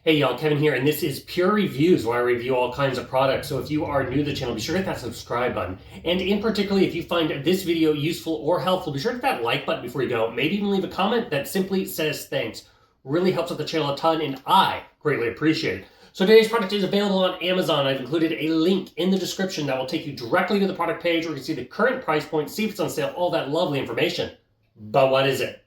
Hey y'all, Kevin here, and this is Pure Reviews, where I review all kinds of products. So if you are new to the channel, be sure to hit that subscribe button. And in particular, if you find this video useful or helpful, be sure to hit that like button before you go. Maybe even leave a comment that simply says thanks. Really helps out the channel a ton, and I greatly appreciate it. So today's product is available on Amazon. I've included a link in the description that will take you directly to the product page where you can see the current price point, see if it's on sale, all that lovely information. But what is it?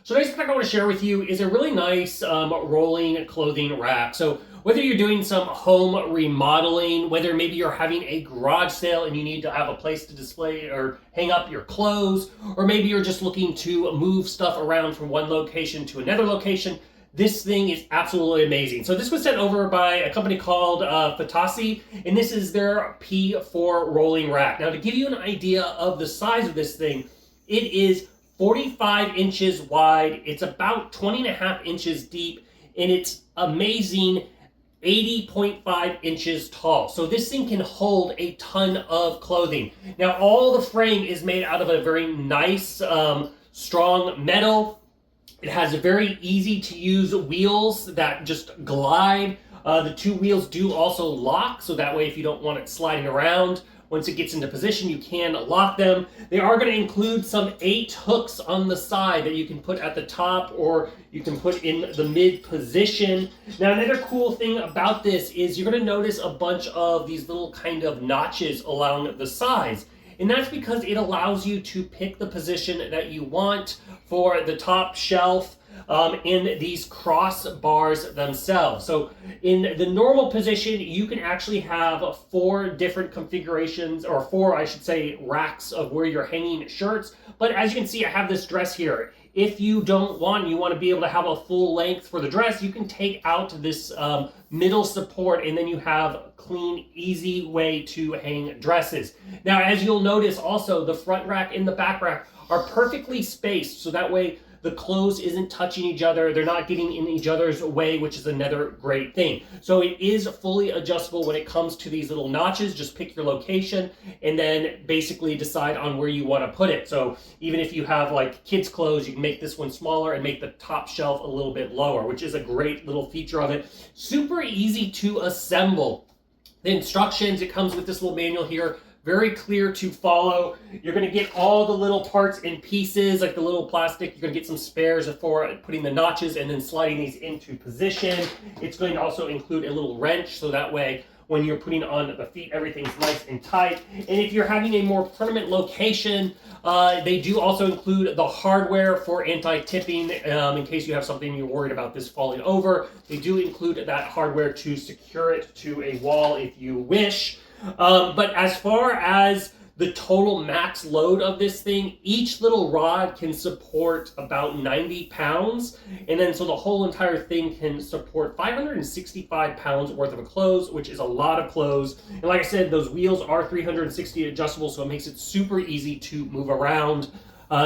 So today's product I want to share with you is a really nice rolling clothing rack. So whether you're doing some home remodeling, whether maybe you're having a garage sale and you need to have a place to display or hang up your clothes, or maybe you're just looking to move stuff around from one location to another location, this thing is absolutely amazing. So this was sent over by a company called Futassi, and this is their P4 rolling rack. Now to give you an idea of the size of this thing, it is 45 inches wide, it's about 20.5 inches deep, and it's amazing 80.5 inches tall. So this thing can hold a ton of clothing. Now all the frame is made out of a very nice, strong metal. It has very easy to use wheels that just glide. The two wheels do also lock, so that way if you don't want it sliding around, once it gets into position, you can lock them. They are going to include some 8 hooks on the side that you can put at the top or you can put in the mid position. Now, another cool thing about this is you're going to notice a bunch of these little kind of notches along the sides. And that's because it allows you to pick the position that you want for the top shelf in these crossbars themselves. So in the normal position, you can actually have 4 different configurations, or 4, I should say, racks of where you're hanging shirts. But as you can see, I have this dress here. If you don't want, you want to be able to have a full length for the dress, you can take out this middle support, and then you have a clean, easy way to hang dresses. Now, as you'll notice also, the front rack and the back rack are perfectly spaced, so that way the clothes isn't touching each other, they're not getting in each other's way, which is another great thing. So it is fully adjustable when it comes to these little notches. Just pick your location and then basically decide on where you want to put it. So even if you have like kids' clothes, you can make this one smaller and make the top shelf a little bit lower, which is a great little feature of it. Super easy to assemble. The instructions, it comes with this little manual here. Very clear to follow. You're going to get all the little parts and pieces, like the little plastic. You're going to get some spares for putting the notches and then sliding these into position. It's going to also include a little wrench, so that way when you're putting on the feet, everything's nice and tight. And if you're having a more permanent location, they do also include the hardware for anti-tipping in case you have something you're worried about this falling over. They do include that hardware to secure it to a wall if you wish. But as far as the total max load of this thing, each little rod can support about 90 pounds. And then so the whole entire thing can support 565 pounds worth of clothes, which is a lot of clothes. And like I said, those wheels are 360 adjustable, so it makes it super easy to move around.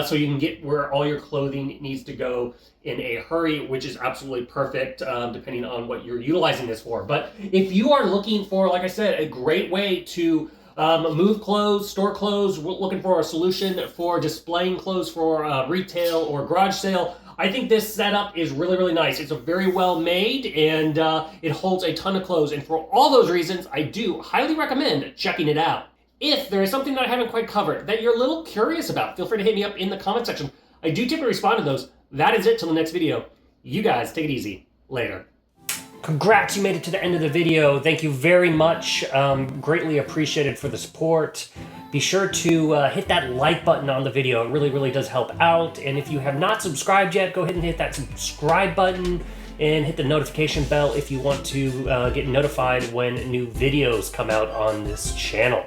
So you can get where all your clothing needs to go in a hurry, which is absolutely perfect depending on what you're utilizing this for. But if you are looking for, like I said, a great way to move clothes, store clothes, looking for a solution for displaying clothes for retail or garage sale, I think this setup is really, really nice. It's a very well made, and it holds a ton of clothes. And for all those reasons, I do highly recommend checking it out. If there is something that I haven't quite covered that you're a little curious about, feel free to hit me up in the comment section. I do typically respond to those. That is it till the next video. You guys take it easy. Later. Congrats, you made it to the end of the video. Thank you very much. Greatly appreciated for the support. Be sure to hit that like button on the video. It really, really does help out. And if you have not subscribed yet, go ahead and hit that subscribe button and hit the notification bell if you want to get notified when new videos come out on this channel.